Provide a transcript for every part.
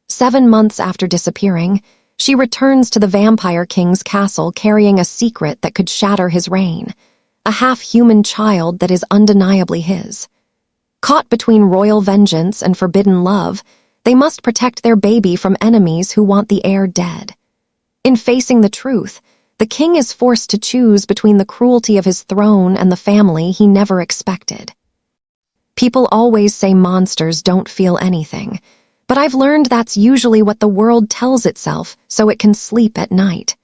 7 months after disappearing, she returns to the Vampire King's castle carrying a secret that could shatter his reign, a half-human child that is undeniably his. Caught between royal vengeance and forbidden love, they must protect their baby from enemies who want the heir dead. In facing the truth, the king is forced to choose between the cruelty of his throne and the family he never expected. People always say monsters don't feel anything, but I've learned that's usually what the world tells itself so it can sleep at night.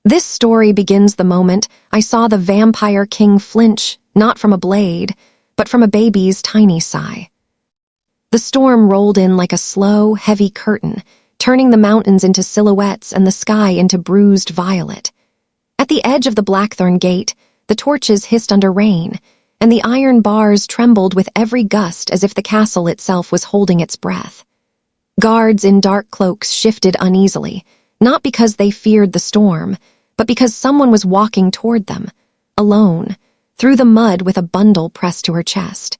This story begins the moment I saw the Vampire King flinch, not from a blade, but from a baby's tiny sigh. The storm rolled in like a slow, heavy curtain, turning the mountains into silhouettes and the sky into bruised violet. At the edge of the Blackthorne gate, the torches hissed under rain, and the iron bars trembled with every gust as if the castle itself was holding its breath. Guards in dark cloaks shifted uneasily, not because they feared the storm, but because someone was walking toward them, alone, through the mud with a bundle pressed to her chest.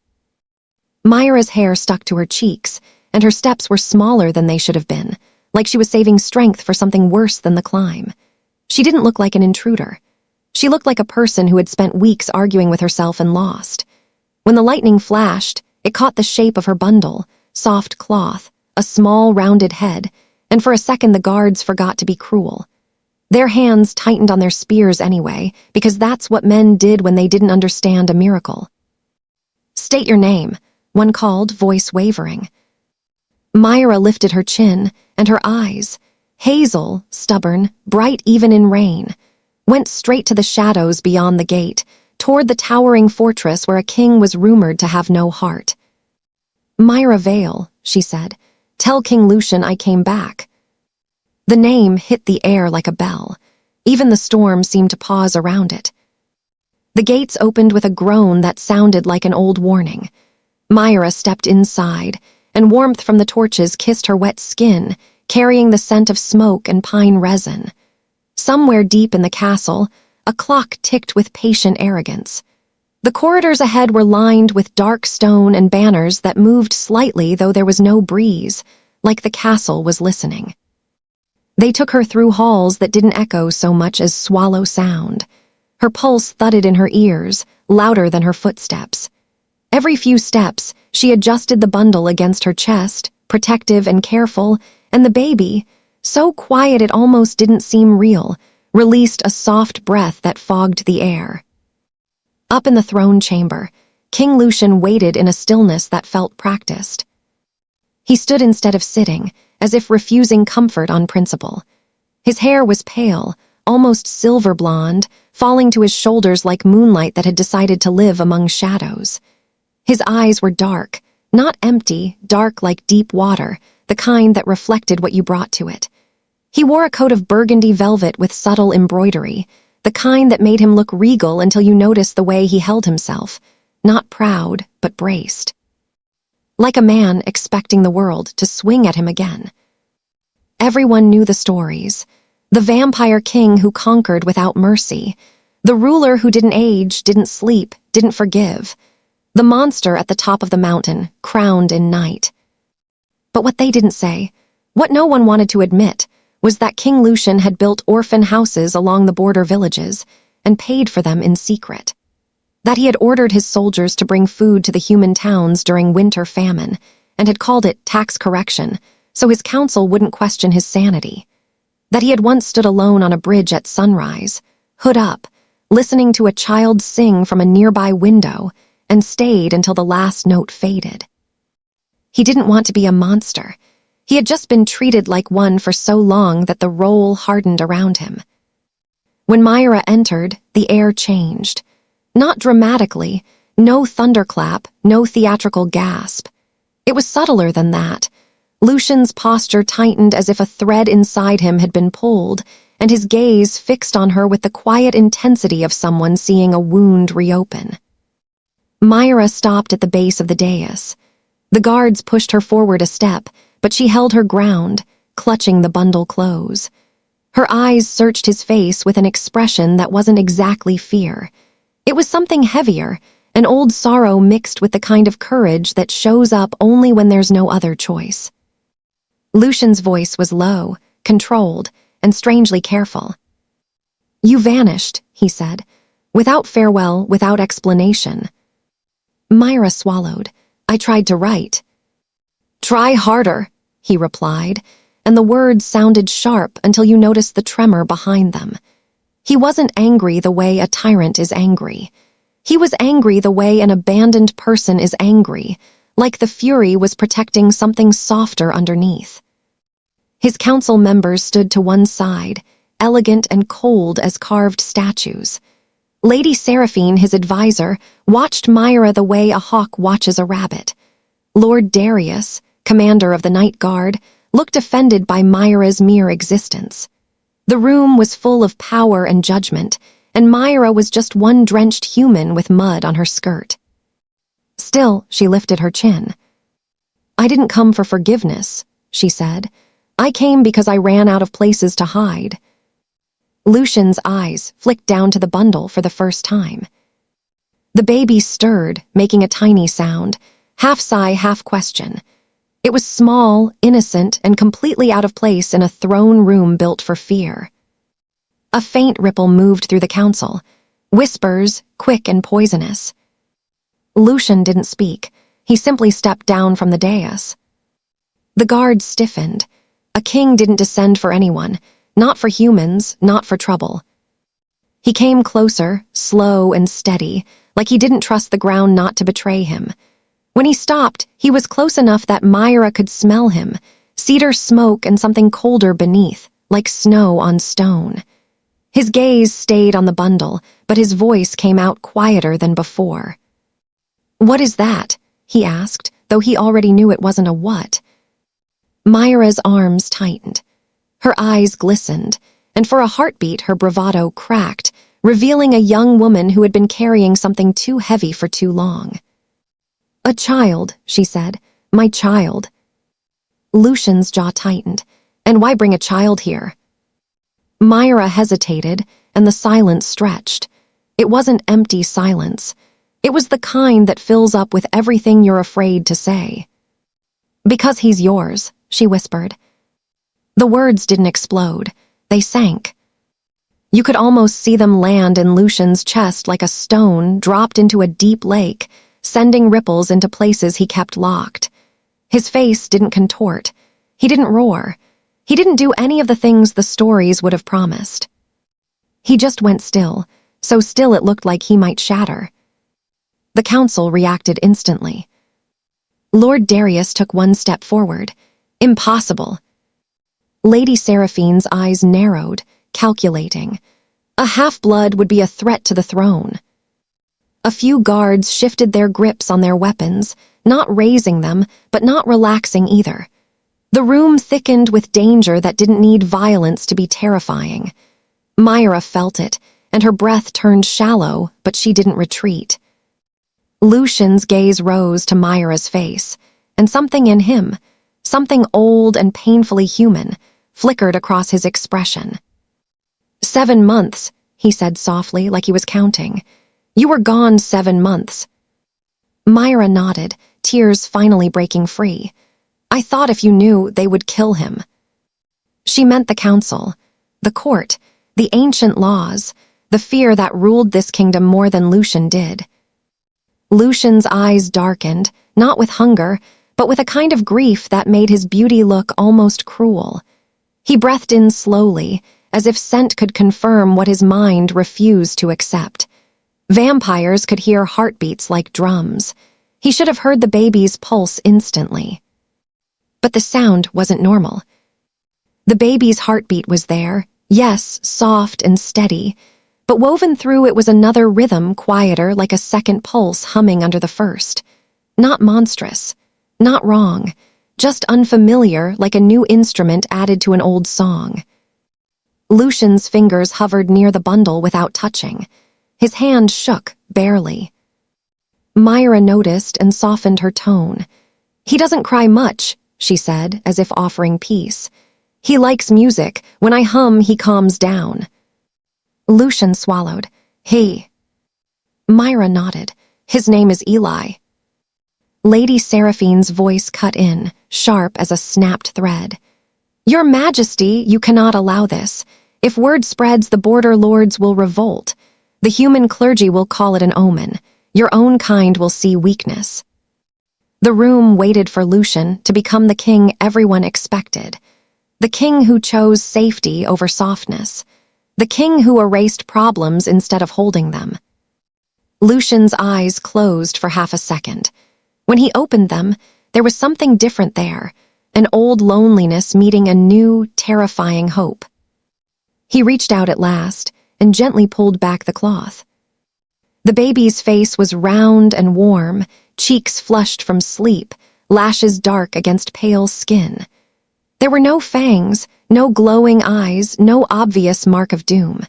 Mira's hair stuck to her cheeks, and her steps were smaller than they should have been, like she was saving strength for something worse than the climb. She didn't look like an intruder. She looked like a person who had spent weeks arguing with herself and lost. When the lightning flashed, it caught the shape of her bundle, soft cloth, a small, rounded head, and for a second the guards forgot to be cruel. Their hands tightened on their spears anyway, because that's what men did when they didn't understand a miracle. "State your name," one called, voice wavering. Mira lifted her chin, and her eyes, hazel, stubborn, bright even in rain, went straight to the shadows beyond the gate, toward the towering fortress where a king was rumored to have no heart. "Mira Vale," she said. "Tell King Lucien I came back." The name hit the air like a bell. Even the storm seemed to pause around it. The gates opened with a groan that sounded like an old warning. Mira stepped inside, and warmth from the torches kissed her wet skin, carrying the scent of smoke and pine resin. Somewhere deep in the castle, a clock ticked with patient arrogance. The corridors ahead were lined with dark stone and banners that moved slightly though there was no breeze, like the castle was listening. They took her through halls that didn't echo so much as swallow sound. Her pulse thudded in her ears, louder than her footsteps. Every few steps, she adjusted the bundle against her chest, protective and careful, and the baby, so quiet it almost didn't seem real, released a soft breath that fogged the air. Up in the throne chamber, King Lucien waited in a stillness that felt practiced. He stood instead of sitting, as if refusing comfort on principle. His hair was pale, almost silver blonde, falling to his shoulders like moonlight that had decided to live among shadows. His eyes were dark, not empty, dark like deep water, the kind that reflected what you brought to it. He wore a coat of burgundy velvet with subtle embroidery, the kind that made him look regal until you noticed the way he held himself, not proud, but braced. Like a man expecting the world to swing at him again. Everyone knew the stories. The vampire king who conquered without mercy. The ruler who didn't age, didn't sleep, didn't forgive. The monster at the top of the mountain, crowned in night. But what they didn't say, what no one wanted to admit, was that King Lucien had built orphan houses along the border villages and paid for them in secret. That he had ordered his soldiers to bring food to the human towns during winter famine and had called it tax correction so his council wouldn't question his sanity. That he had once stood alone on a bridge at sunrise, hood up, listening to a child sing from a nearby window and stayed until the last note faded. He didn't want to be a monster. He had just been treated like one for so long that the role hardened around him. When Mira entered, the air changed. Not dramatically, no thunderclap, no theatrical gasp. It was subtler than that. Lucien's posture tightened as if a thread inside him had been pulled, and his gaze fixed on her with the quiet intensity of someone seeing a wound reopen. Mira stopped at the base of the dais. The guards pushed her forward a step, but she held her ground, clutching the bundle close. Her eyes searched his face with an expression that wasn't exactly fear. It was something heavier, an old sorrow mixed with the kind of courage that shows up only when there's no other choice. Lucien's voice was low, controlled, and strangely careful. "You vanished," he said, "without farewell, without explanation." Mira swallowed. "I tried to write." "Try harder," he replied, and the words sounded sharp until you noticed the tremor behind them. He wasn't angry the way a tyrant is angry. He was angry the way an abandoned person is angry, like the fury was protecting something softer underneath. His council members stood to one side, elegant and cold as carved statues. Lady Seraphine, his advisor, watched Mira the way a hawk watches a rabbit. Lord Darius, commander of the Night Guard, looked offended by Mira's mere existence. The room was full of power and judgment, and Mira was just one drenched human with mud on her skirt. Still, she lifted her chin. "I didn't come for forgiveness," she said. "I came because I ran out of places to hide." Lucien's eyes flicked down to the bundle for the first time. The baby stirred, making a tiny sound, half sigh, half question. It was small, innocent, and completely out of place in a throne room built for fear. A faint ripple moved through the council, whispers, quick and poisonous. Lucien didn't speak. He simply stepped down from the dais. The guards stiffened. A king didn't descend for anyone, not for humans, not for trouble. He came closer, slow and steady, like he didn't trust the ground not to betray him. When he stopped, he was close enough that Mira could smell him, cedar smoke and something colder beneath, like snow on stone. His gaze stayed on the bundle, but his voice came out quieter than before. "What is that?" he asked, though he already knew it wasn't a what. Mira's arms tightened. Her eyes glistened, and for a heartbeat her bravado cracked, revealing a young woman who had been carrying something too heavy for too long. "A child," she said. "My child." Lucien's jaw tightened. "And why bring a child here?" Mira hesitated, and the silence stretched. It wasn't empty silence. It was the kind that fills up with everything you're afraid to say. "Because he's yours," she whispered. The words didn't explode. They sank. You could almost see them land in Lucien's chest like a stone dropped into a deep lake, sending ripples into places he kept locked. His face didn't contort. He didn't roar. He didn't do any of the things the stories would have promised. He just went still, so still it looked like he might shatter. The council reacted instantly. Lord Darius took one step forward. "Impossible." Lady Seraphine's eyes narrowed, calculating. A half-blood would be a threat to the throne. A few guards shifted their grips on their weapons, not raising them, but not relaxing either. The room thickened with danger that didn't need violence to be terrifying. Mira felt it, and her breath turned shallow, but she didn't retreat. Lucien's gaze rose to Mira's face, and something in him, something old and painfully human, flickered across his expression. 7 months, he said softly, like he was counting. "You were gone 7 months." Mira nodded, tears finally breaking free. "I thought if you knew, they would kill him." She meant the council, the court, the ancient laws, the fear that ruled this kingdom more than Lucien did. Lucien's eyes darkened, not with hunger, but with a kind of grief that made his beauty look almost cruel. He breathed in slowly, as if scent could confirm what his mind refused to accept. Vampires could hear heartbeats like drums. He should have heard the baby's pulse instantly. But the sound wasn't normal. The baby's heartbeat was there, yes, soft and steady, but woven through it was another rhythm, quieter, like a second pulse humming under the first. Not monstrous, not wrong, just unfamiliar, like a new instrument added to an old song. Lucien's fingers hovered near the bundle without touching. His hand shook, barely. Mira noticed and softened her tone. "He doesn't cry much," she said, as if offering peace. "He likes music. When I hum, he calms down." Lucien swallowed. "He." Mira nodded. "His name is Eli." Lady Seraphine's voice cut in, sharp as a snapped thread. "Your Majesty, you cannot allow this. If word spreads, the border lords will revolt. The human clergy will call it an omen. Your own kind will see weakness." The room waited for Lucien to become the king everyone expected. The king who chose safety over softness. The king who erased problems instead of holding them. Lucien's eyes closed for half a second. When he opened them, there was something different there, an old loneliness meeting a new, terrifying hope. He reached out at last and gently pulled back the cloth. The baby's face was round and warm, cheeks flushed from sleep, lashes dark against pale skin. There were no fangs, no glowing eyes, no obvious mark of doom.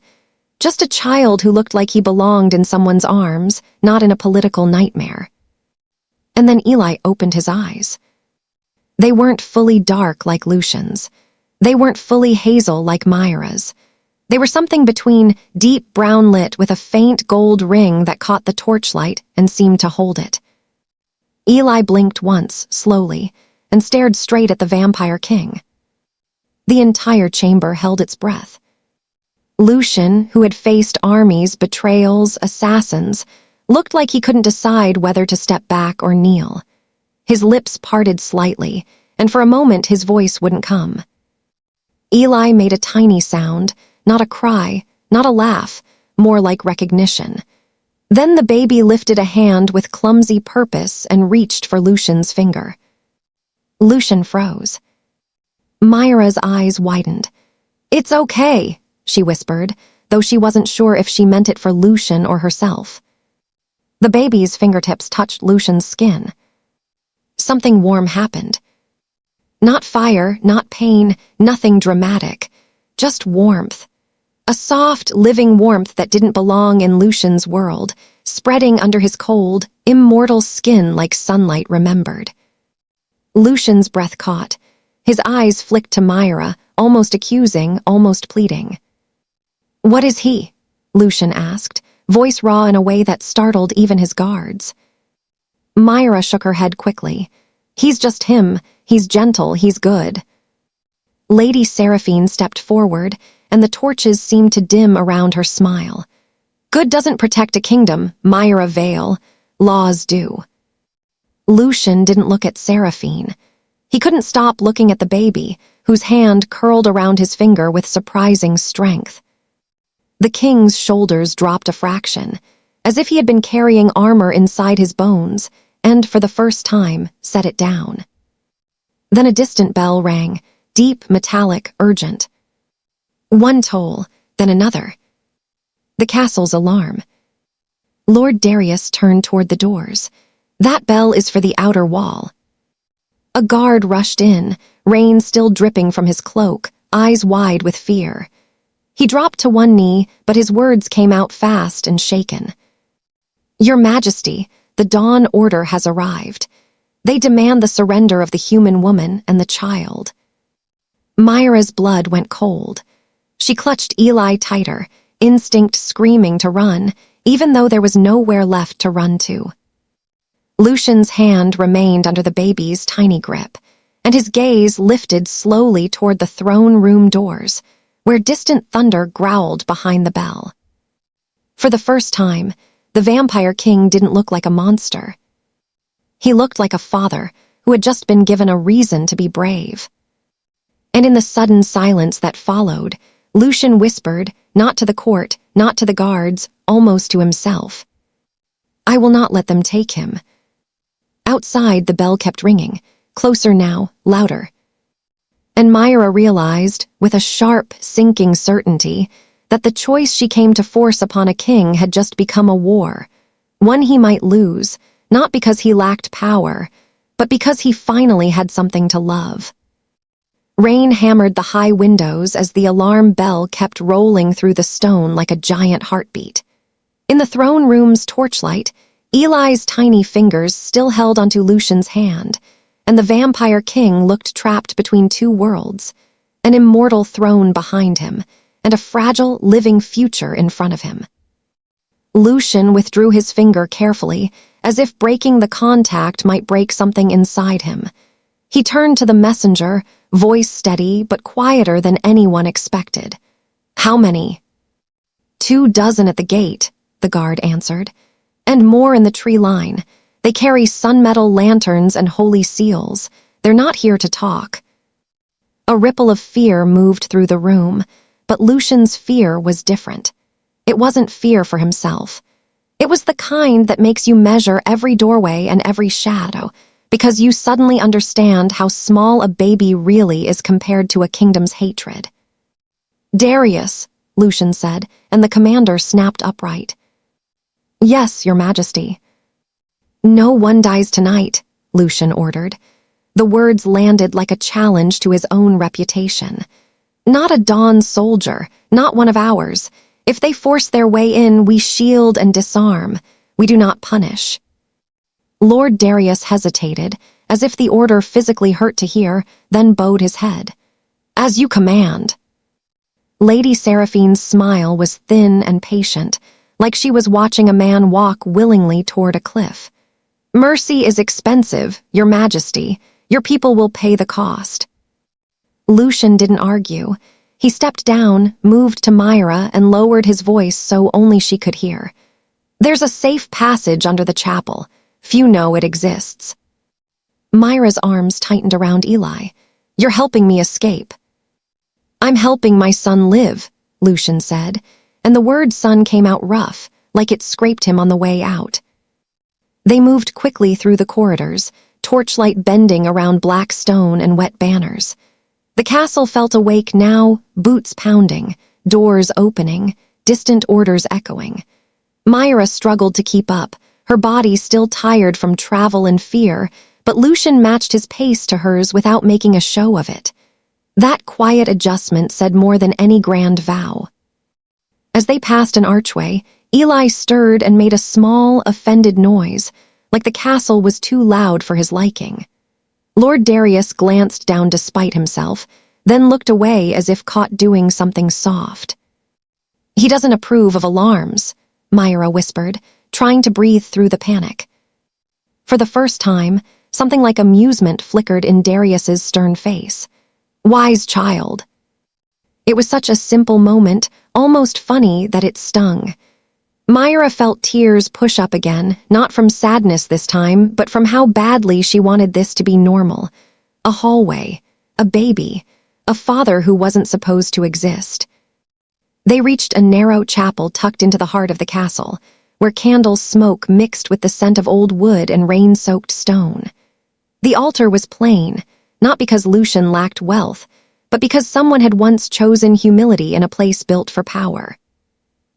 Just a child who looked like he belonged in someone's arms, not in a political nightmare. And then Eli opened his eyes. They weren't fully dark like Lucien's. They weren't fully hazel like Mira's. They were something between deep brown lit with a faint gold ring that caught the torchlight and seemed to hold it. Eli blinked once, slowly, and stared straight at the vampire king. The entire chamber held its breath. Lucien, who had faced armies, betrayals, assassins, looked like he couldn't decide whether to step back or kneel. His lips parted slightly, and for a moment his voice wouldn't come. Eli made a tiny sound, not a cry, not a laugh, more like recognition. Then the baby lifted a hand with clumsy purpose and reached for Lucien's finger. Lucien froze. Mira's eyes widened. "It's okay," she whispered, though she wasn't sure if she meant it for Lucien or herself. The baby's fingertips touched Lucien's skin. Something warm happened. Not fire, not pain, nothing dramatic. Just warmth. A soft, living warmth that didn't belong in Lucien's world, spreading under his cold, immortal skin like sunlight remembered. Lucien's breath caught. His eyes flicked to Mira, almost accusing, almost pleading. "What is he?" Lucien asked, voice raw in a way that startled even his guards. Mira shook her head quickly. "He's just him. He's gentle. He's good." Lady Seraphine stepped forward, and the torches seemed to dim around her smile. "Good doesn't protect a kingdom, Mira Vale. Laws do." Lucien didn't look at Seraphine. He couldn't stop looking at the baby, whose hand curled around his finger with surprising strength. The king's shoulders dropped a fraction, as if he had been carrying armor inside his bones, and, for the first time, set it down. Then a distant bell rang, deep, metallic, urgent. One toll, then another. The castle's alarm. Lord Darius turned toward the doors. "That bell is for the outer wall." A guard rushed in, rain still dripping from his cloak, eyes wide with fear. He dropped to one knee, but his words came out fast and shaken. "Your Majesty, the Dawn Order has arrived. They demand the surrender of the human woman and the child." Mira's blood went cold. She clutched Eli tighter, instinct screaming to run, even though there was nowhere left to run to. Lucien's hand remained under the baby's tiny grip, and his gaze lifted slowly toward the throne room doors, where distant thunder growled behind the bell. For the first time, the vampire king didn't look like a monster. He looked like a father who had just been given a reason to be brave. And in the sudden silence that followed, Lucien whispered, not to the court, not to the guards, almost to himself, "I will not let them take him." Outside, the bell kept ringing, closer now, louder. And Mira realized, with a sharp, sinking certainty, that the choice she came to force upon a king had just become a war, one he might lose, not because he lacked power, but because he finally had something to love. Rain hammered the high windows as the alarm bell kept rolling through the stone like a giant heartbeat. In the throne room's torchlight, Eli's tiny fingers still held onto Lucien's hand, and the vampire king looked trapped between two worlds, an immortal throne behind him, and a fragile, living future in front of him. Lucien withdrew his finger carefully, as if breaking the contact might break something inside him. He turned to the messenger, voice steady but quieter than anyone expected. "How many?" "2 dozen at the gate," the guard answered. "And more in the tree line. They carry sunmetal lanterns and holy seals. They're not here to talk." A ripple of fear moved through the room, but Lucien's fear was different. It wasn't fear for himself. It was the kind that makes you measure every doorway and every shadow, because you suddenly understand how small a baby really is compared to a kingdom's hatred. "Darius," Lucien said, and the commander snapped upright. "Yes, Your Majesty." "No one dies tonight," Lucien ordered. The words landed like a challenge to his own reputation. "Not a Dawn soldier, not one of ours. If they force their way in, we shield and disarm. We do not punish." Lord Darius hesitated, as if the order physically hurt to hear, then bowed his head. "As you command." Lady Seraphine's smile was thin and patient, like she was watching a man walk willingly toward a cliff. "Mercy is expensive, Your Majesty. Your people will pay the cost." Lucien didn't argue. He stepped down, moved to Mira, and lowered his voice so only she could hear. "There's a safe passage under the chapel. Few know it exists." Myra's arms tightened around Eli. "You're helping me escape." "I'm helping my son live," Lucien said, and the word son came out rough, like it scraped him on the way out. They moved quickly through the corridors, torchlight bending around black stone and wet banners. The castle felt awake now, boots pounding, doors opening, distant orders echoing. Mira struggled to keep up, her body still tired from travel and fear, but Lucien matched his pace to hers without making a show of it. That quiet adjustment said more than any grand vow. As they passed an archway, Eli stirred and made a small, offended noise, like the castle was too loud for his liking. Lord Darius glanced down despite himself, then looked away as if caught doing something soft. "He doesn't approve of alarms," Mira whispered, trying to breathe through the panic. For the first time, something like amusement flickered in Darius's stern face. "Wise child." It was such a simple moment, almost funny, that it stung. Mira felt tears push up again, not from sadness this time, but from how badly she wanted this to be normal. A hallway, a baby, a father who wasn't supposed to exist. They reached a narrow chapel tucked into the heart of the castle, where candle smoke mixed with the scent of old wood and rain-soaked stone. The altar was plain, not because Lucien lacked wealth, but because someone had once chosen humility in a place built for power.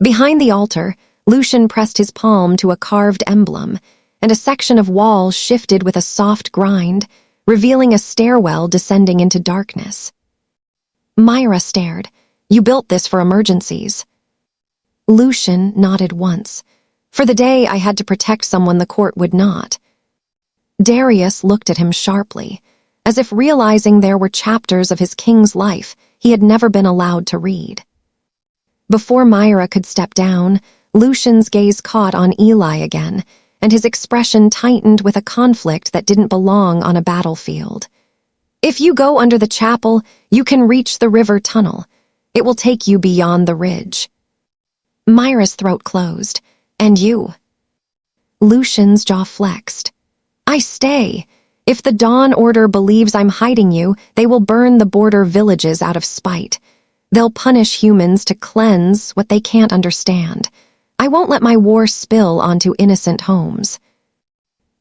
Behind the altar, Lucien pressed his palm to a carved emblem, and a section of wall shifted with a soft grind, revealing a stairwell descending into darkness. Mira stared. "You built this for emergencies." Lucien nodded once. "For the day I had to protect someone the court would not." Darius looked at him sharply, as if realizing there were chapters of his king's life he had never been allowed to read. Before Mira could step down, Lucien's gaze caught on Eli again, and his expression tightened with a conflict that didn't belong on a battlefield. "If you go under the chapel, you can reach the river tunnel. It will take you beyond the ridge." Mira's throat closed. "And you?" Lucien's jaw flexed. "I stay. If the Dawn Order believes I'm hiding you, they will burn the border villages out of spite. They'll punish humans to cleanse what they can't understand. I won't let my war spill onto innocent homes."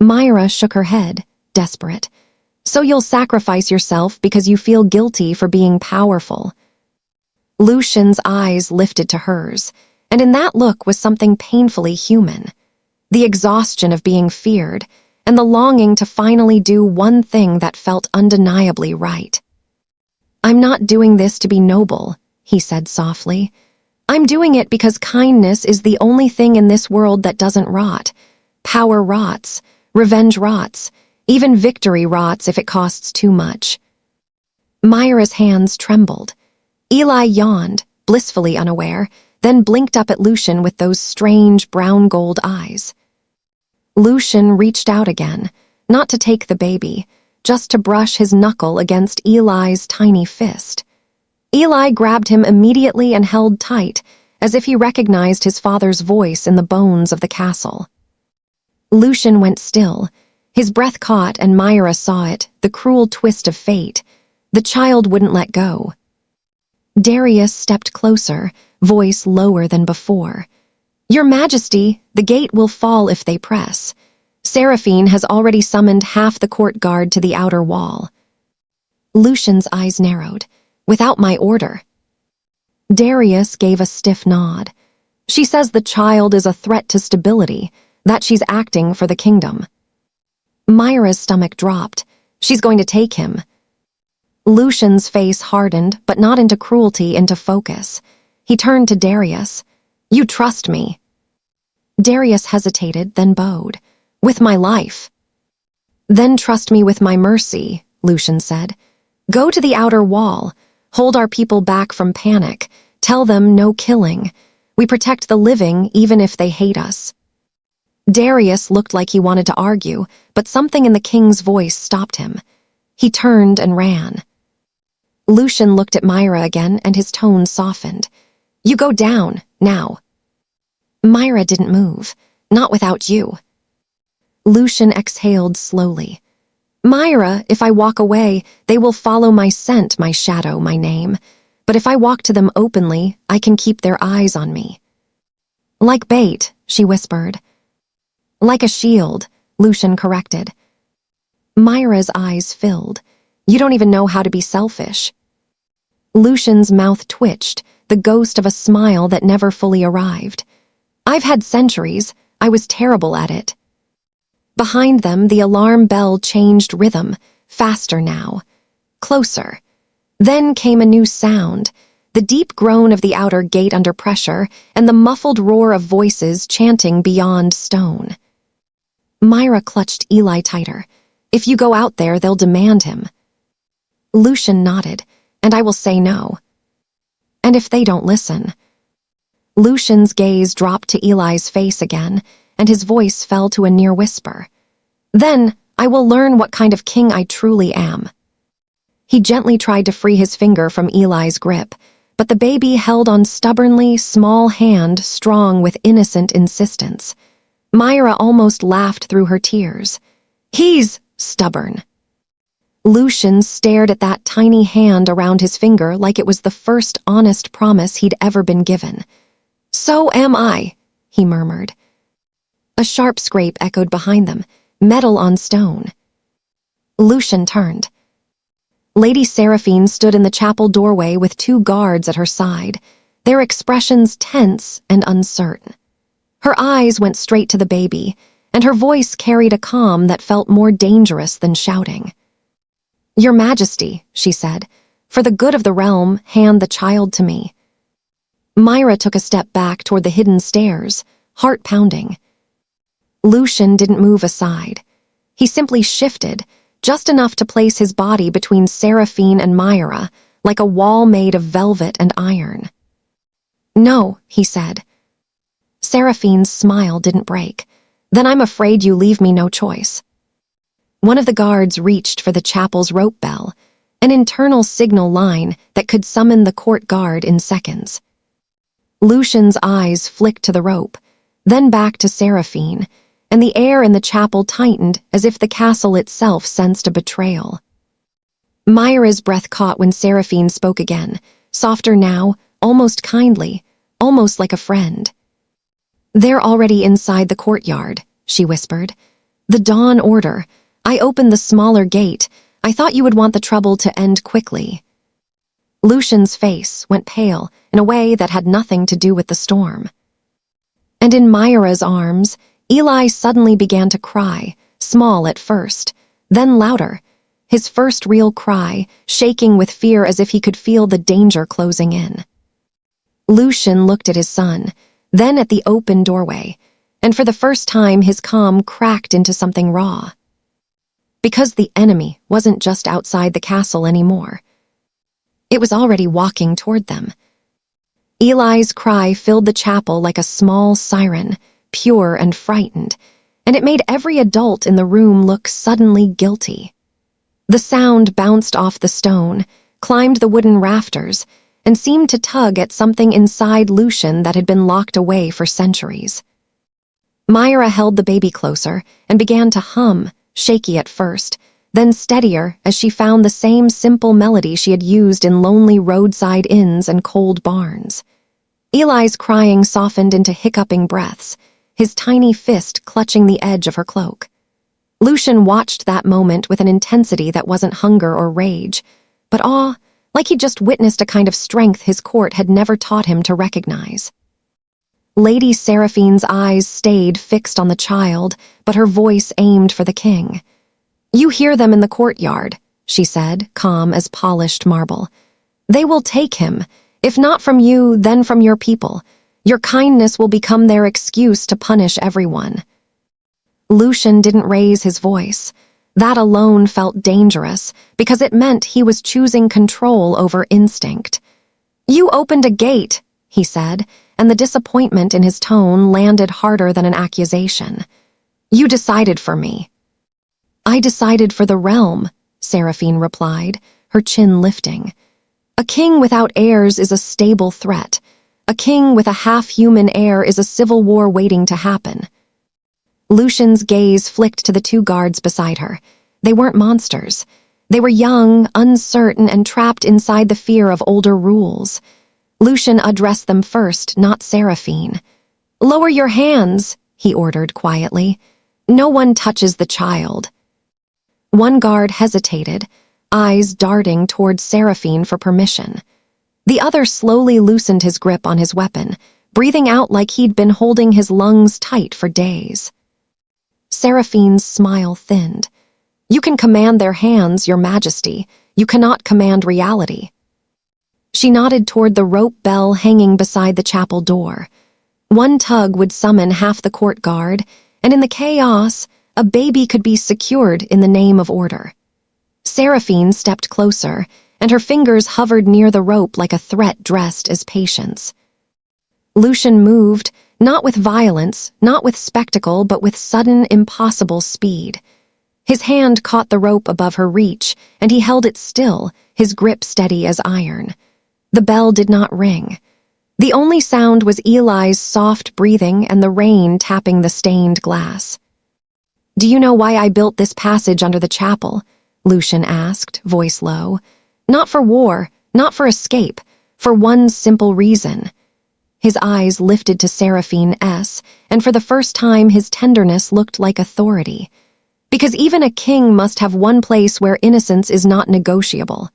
Mira shook her head, desperate. "So you'll sacrifice yourself because you feel guilty for being powerful." Lucien's eyes lifted to hers, and in that look was something painfully human. The exhaustion of being feared, and the longing to finally do one thing that felt undeniably right. "I'm not doing this to be noble," he said softly. "I'm doing it because kindness is the only thing in this world that doesn't rot. Power rots, revenge rots, even victory rots if it costs too much." Mira's hands trembled. Eli yawned, blissfully unaware, then blinked up at Lucien with those strange brown-gold eyes. Lucien reached out again, not to take the baby, just to brush his knuckle against Eli's tiny fist. Eli grabbed him immediately and held tight, as if he recognized his father's voice in the bones of the castle. Lucien went still. His breath caught, and Mira saw it, the cruel twist of fate. The child wouldn't let go. Darius stepped closer, voice lower than before. "Your Majesty, the gate will fall if they press. Seraphine has already summoned half the court guard to the outer wall." Lucien's eyes narrowed. "Without my order." Darius gave a stiff nod. "She says the child is a threat to stability, that she's acting for the kingdom." Mira's stomach dropped. "She's going to take him." Lucien's face hardened, but not into cruelty, into focus. He turned to Darius. "You trust me." Darius hesitated, then bowed. "With my life." "Then trust me with my mercy," Lucien said. "Go to the outer wall. Hold our people back from panic. Tell them no killing. We protect the living even if they hate us." Darius looked like he wanted to argue, but something in the king's voice stopped him. He turned and ran. Lucien looked at Mira again, and his tone softened. "You go down, now." Mira didn't move. "Not without you." Lucien exhaled slowly. "Mira, if I walk away, they will follow my scent, my shadow, my name. But if I walk to them openly, I can keep their eyes on me." "Like bait," she whispered. "Like a shield," Lucien corrected. Mira's eyes filled. "You don't even know how to be selfish." Lucien's mouth twitched, the ghost of a smile that never fully arrived. "I've had centuries. I was terrible at it." Behind them, the alarm bell changed rhythm, faster now. Closer. Then came a new sound, the deep groan of the outer gate under pressure, and the muffled roar of voices chanting beyond stone. Mira clutched Eli tighter. "If you go out there, they'll demand him." Lucien nodded. "And I will say no." "And if they don't listen?" Lucien's gaze dropped to Eli's face again, and his voice fell to a near whisper. "Then I will learn what kind of king I truly am." He gently tried to free his finger from Eli's grip, but the baby held on stubbornly, small hand, strong with innocent insistence. Mira almost laughed through her tears. "He's stubborn." Lucien stared at that tiny hand around his finger like it was the first honest promise he'd ever been given. "So am I," he murmured. A sharp scrape echoed behind them, metal on stone. Lucien turned. Lady Seraphine stood in the chapel doorway with 2 guards at her side, their expressions tense and uncertain. Her eyes went straight to the baby, and her voice carried a calm that felt more dangerous than shouting. "Your Majesty," she said, "for the good of the realm, hand the child to me." Mira took a step back toward the hidden stairs, heart pounding. Lucien didn't move aside. He simply shifted, just enough to place his body between Seraphine and Mira, like a wall made of velvet and iron. "No," he said. Seraphine's smile didn't break. "Then I'm afraid you leave me no choice." One of the guards reached for the chapel's rope bell, an internal signal line that could summon the court guard in seconds. Lucien's eyes flicked to the rope, then back to Seraphine, and the air in the chapel tightened as if the castle itself sensed a betrayal. Mira's breath caught when Seraphine spoke again, softer now, almost kindly, almost like a friend. "They're already inside the courtyard," she whispered. "The dawn order. I opened the smaller gate. I thought you would want the trouble to end quickly." Lucien's face went pale in a way that had nothing to do with the storm. And in Mira's arms, Eli suddenly began to cry, small at first, then louder, his first real cry, shaking with fear as if he could feel the danger closing in. Lucien looked at his son, then at the open doorway, and for the first time his calm cracked into something raw. Because the enemy wasn't just outside the castle anymore. It was already walking toward them. Eli's cry filled the chapel like a small siren, pure and frightened, and it made every adult in the room look suddenly guilty. The sound bounced off the stone, climbed the wooden rafters, and seemed to tug at something inside Lucien that had been locked away for centuries. Mira held the baby closer and began to hum, shaky at first, then steadier as she found the same simple melody she had used in lonely roadside inns and cold barns. Eli's crying softened into hiccuping breaths, his tiny fist clutching the edge of her cloak. Lucien watched that moment with an intensity that wasn't hunger or rage, but awe, like he'd just witnessed a kind of strength his court had never taught him to recognize. Lady Seraphine's eyes stayed fixed on the child, but her voice aimed for the king. "You hear them in the courtyard," she said, calm as polished marble. "They will take him. If not from you, then from your people. Your kindness will become their excuse to punish everyone." Lucien didn't raise his voice. That alone felt dangerous, because it meant he was choosing control over instinct. "You opened a gate," he said, and the disappointment in his tone landed harder than an accusation. "You decided for me." "I decided for the realm," Seraphine replied, her chin lifting. "A king without heirs is a stable threat. A king with a half-human heir is a civil war waiting to happen." Lucien's gaze flicked to the two guards beside her. They weren't monsters. They were young, uncertain, and trapped inside the fear of older rules. Lucien addressed them first, not Seraphine. "Lower your hands," he ordered quietly. "No one touches the child." One guard hesitated, eyes darting toward Seraphine for permission. The other slowly loosened his grip on his weapon, breathing out like he'd been holding his lungs tight for days. Seraphine's smile thinned. "You can command their hands, your majesty. You cannot command reality." She nodded toward the rope bell hanging beside the chapel door. One tug would summon half the court guard, and in the chaos, a baby could be secured in the name of order. Seraphine stepped closer, and her fingers hovered near the rope like a threat dressed as patience. Lucien moved, not with violence, not with spectacle, but with sudden, impossible speed. His hand caught the rope above her reach, and he held it still, his grip steady as iron. The bell did not ring. The only sound was Eli's soft breathing and the rain tapping the stained glass. "Do you know why I built this passage under the chapel?" Lucien asked, voice low. "Not for war, not for escape, for one simple reason." His eyes lifted to Seraphine S., and for the first time his tenderness looked like authority. "Because even a king must have one place where innocence is not negotiable."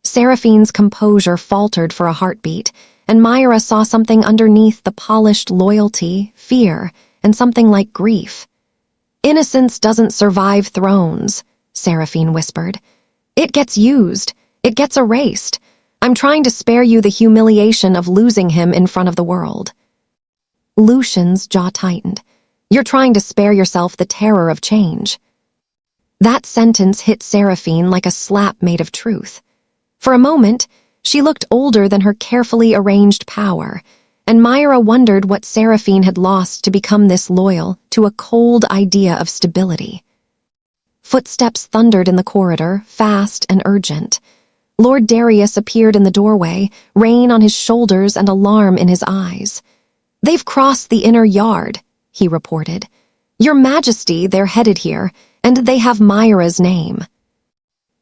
Seraphine's composure faltered for a heartbeat, and Mira saw something underneath the polished loyalty, fear, and something like grief. "Innocence doesn't survive thrones," Seraphine whispered. "It gets used. It gets erased. I'm trying to spare you the humiliation of losing him in front of the world." Lucien's jaw tightened. "You're trying to spare yourself the terror of change." That sentence hit Seraphine like a slap made of truth. For a moment, she looked older than her carefully arranged power, and Mira wondered what Seraphine had lost to become this loyal to a cold idea of stability. Footsteps thundered in the corridor, fast and urgent. Lord Darius appeared in the doorway, rain on his shoulders and alarm in his eyes. "They've crossed the inner yard," he reported. "Your Majesty, they're headed here, and they have Mira's name."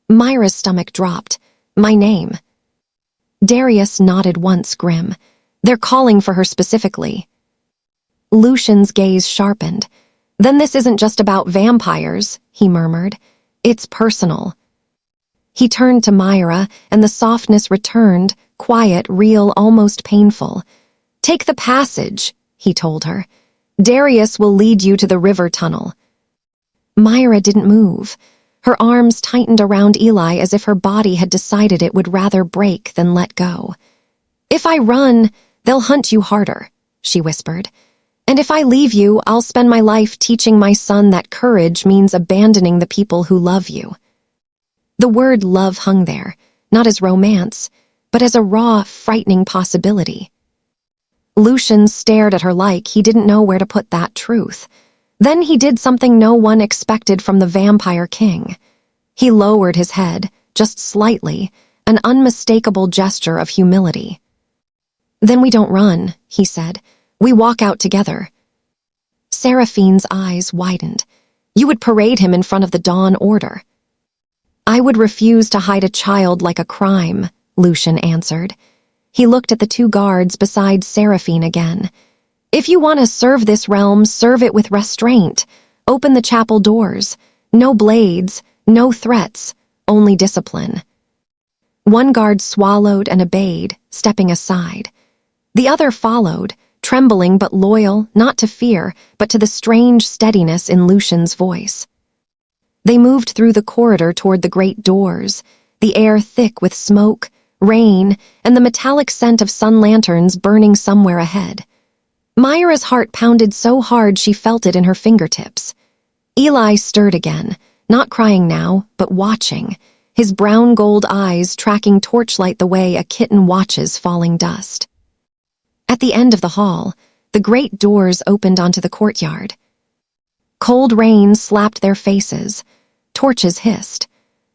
Mira's stomach dropped. "My name?" Darius nodded once, grim. "They're calling for her specifically." Lucien's gaze sharpened. "Then this isn't just about vampires," he murmured. "It's personal." He turned to Mira, and the softness returned, quiet, real, almost painful. "Take the passage," he told her. "Darius will lead you to the river tunnel." Mira didn't move. Her arms tightened around Eli as if her body had decided it would rather break than let go. "If I run, they'll hunt you harder," she whispered. "And if I leave you, I'll spend my life teaching my son that courage means abandoning the people who love you." The word love hung there, not as romance, but as a raw, frightening possibility. Lucien stared at her like he didn't know where to put that truth. Then he did something no one expected from the vampire king. He lowered his head, just slightly, an unmistakable gesture of humility. "Then we don't run," he said. "We walk out together." Seraphine's eyes widened. "You would parade him in front of the Dawn Order." "I would refuse to hide a child like a crime," Lucien answered. He looked at the two guards beside Seraphine again. "If you want to serve this realm, serve it with restraint. Open the chapel doors. No blades, no threats, only discipline." One guard swallowed and obeyed, stepping aside. The other followed, trembling but loyal, not to fear, but to the strange steadiness in Lucien's voice. They moved through the corridor toward the great doors, the air thick with smoke, rain, and the metallic scent of sun lanterns burning somewhere ahead. Mira's heart pounded so hard she felt it in her fingertips. Eli stirred again, not crying now, but watching, his brown gold eyes tracking torchlight the way a kitten watches falling dust. At the end of the hall, the great doors opened onto the courtyard. Cold rain slapped their faces. Torches hissed.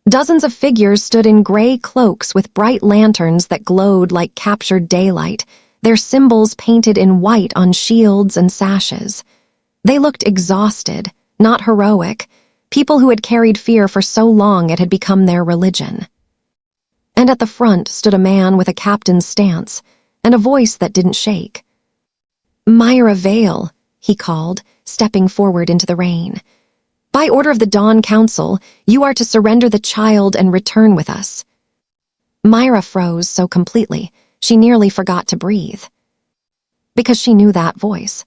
Dozens of figures stood in gray cloaks with bright lanterns that glowed like captured daylight, their symbols painted in white on shields and sashes. They looked exhausted, not heroic, people who had carried fear for so long it had become their religion. And at the front stood a man with a captain's stance, and a voice that didn't shake. "Mira Vale," he called, stepping forward into the rain. "By order of the Dawn Council, you are to surrender the child and return with us." Mira froze so completely, she nearly forgot to breathe. Because she knew that voice.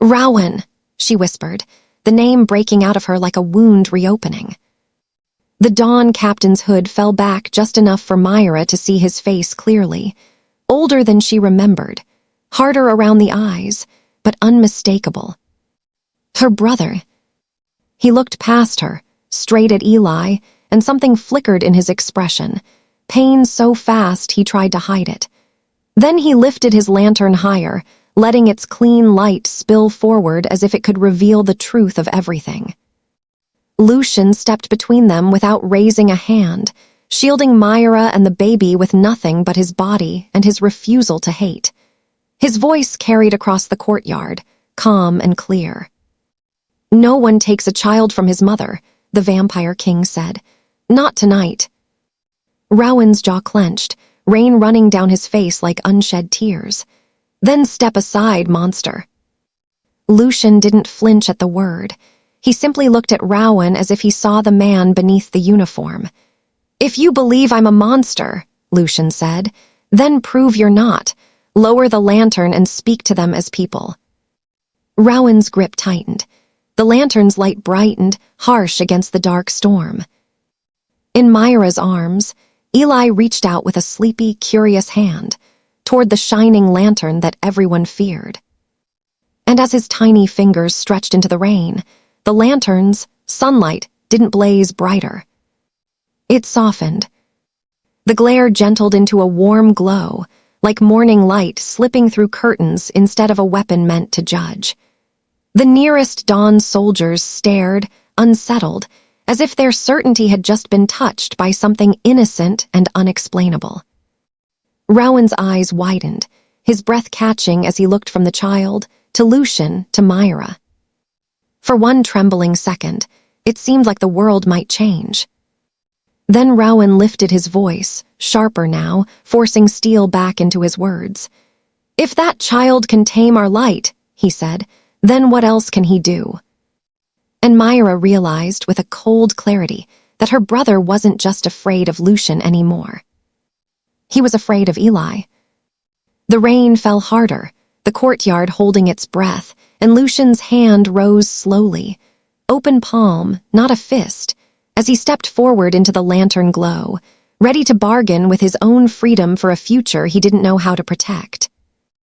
"Rowan," she whispered, the name breaking out of her like a wound reopening. The Dawn captain's hood fell back just enough for Mira to see his face clearly. Older than she remembered, harder around the eyes, but unmistakable. Her brother. He looked past her, straight at Eli, and something flickered in his expression, pain so fast he tried to hide it. Then he lifted his lantern higher, letting its clean light spill forward as if it could reveal the truth of everything. Lucien stepped between them without raising a hand, shielding Mira and the baby with nothing but his body and his refusal to hate. His voice carried across the courtyard, calm and clear. "No one takes a child from his mother," the Vampire King said. "Not tonight." Rowan's jaw clenched, rain running down his face like unshed tears. "Then step aside, monster." Lucien didn't flinch at the word. He simply looked at Rowan as if he saw the man beneath the uniform. "If you believe I'm a monster," Lucien said, "then prove you're not. Lower the lantern and speak to them as people." Rowan's grip tightened. The lantern's light brightened, harsh against the dark storm. In Mira's arms, Eli reached out with a sleepy, curious hand, toward the shining lantern that everyone feared. And as his tiny fingers stretched into the rain, the lantern's sunlight didn't blaze brighter. It softened. The glare gentled into a warm glow, like morning light slipping through curtains instead of a weapon meant to judge. The nearest Dawn soldiers stared, unsettled, as if their certainty had just been touched by something innocent and unexplainable. Rowan's eyes widened, his breath catching as he looked from the child, to Lucien, to Mira. For one trembling second, it seemed like the world might change. Then Rowan lifted his voice, sharper now, forcing steel back into his words. "If that child can tame our light," he said, "then what else can he do?" And Mira realized with a cold clarity that her brother wasn't just afraid of Lucien anymore. He was afraid of Eli. The rain fell harder, the courtyard holding its breath, and Lucien's hand rose slowly, open palm, not a fist, as he stepped forward into the lantern glow, ready to bargain with his own freedom for a future he didn't know how to protect.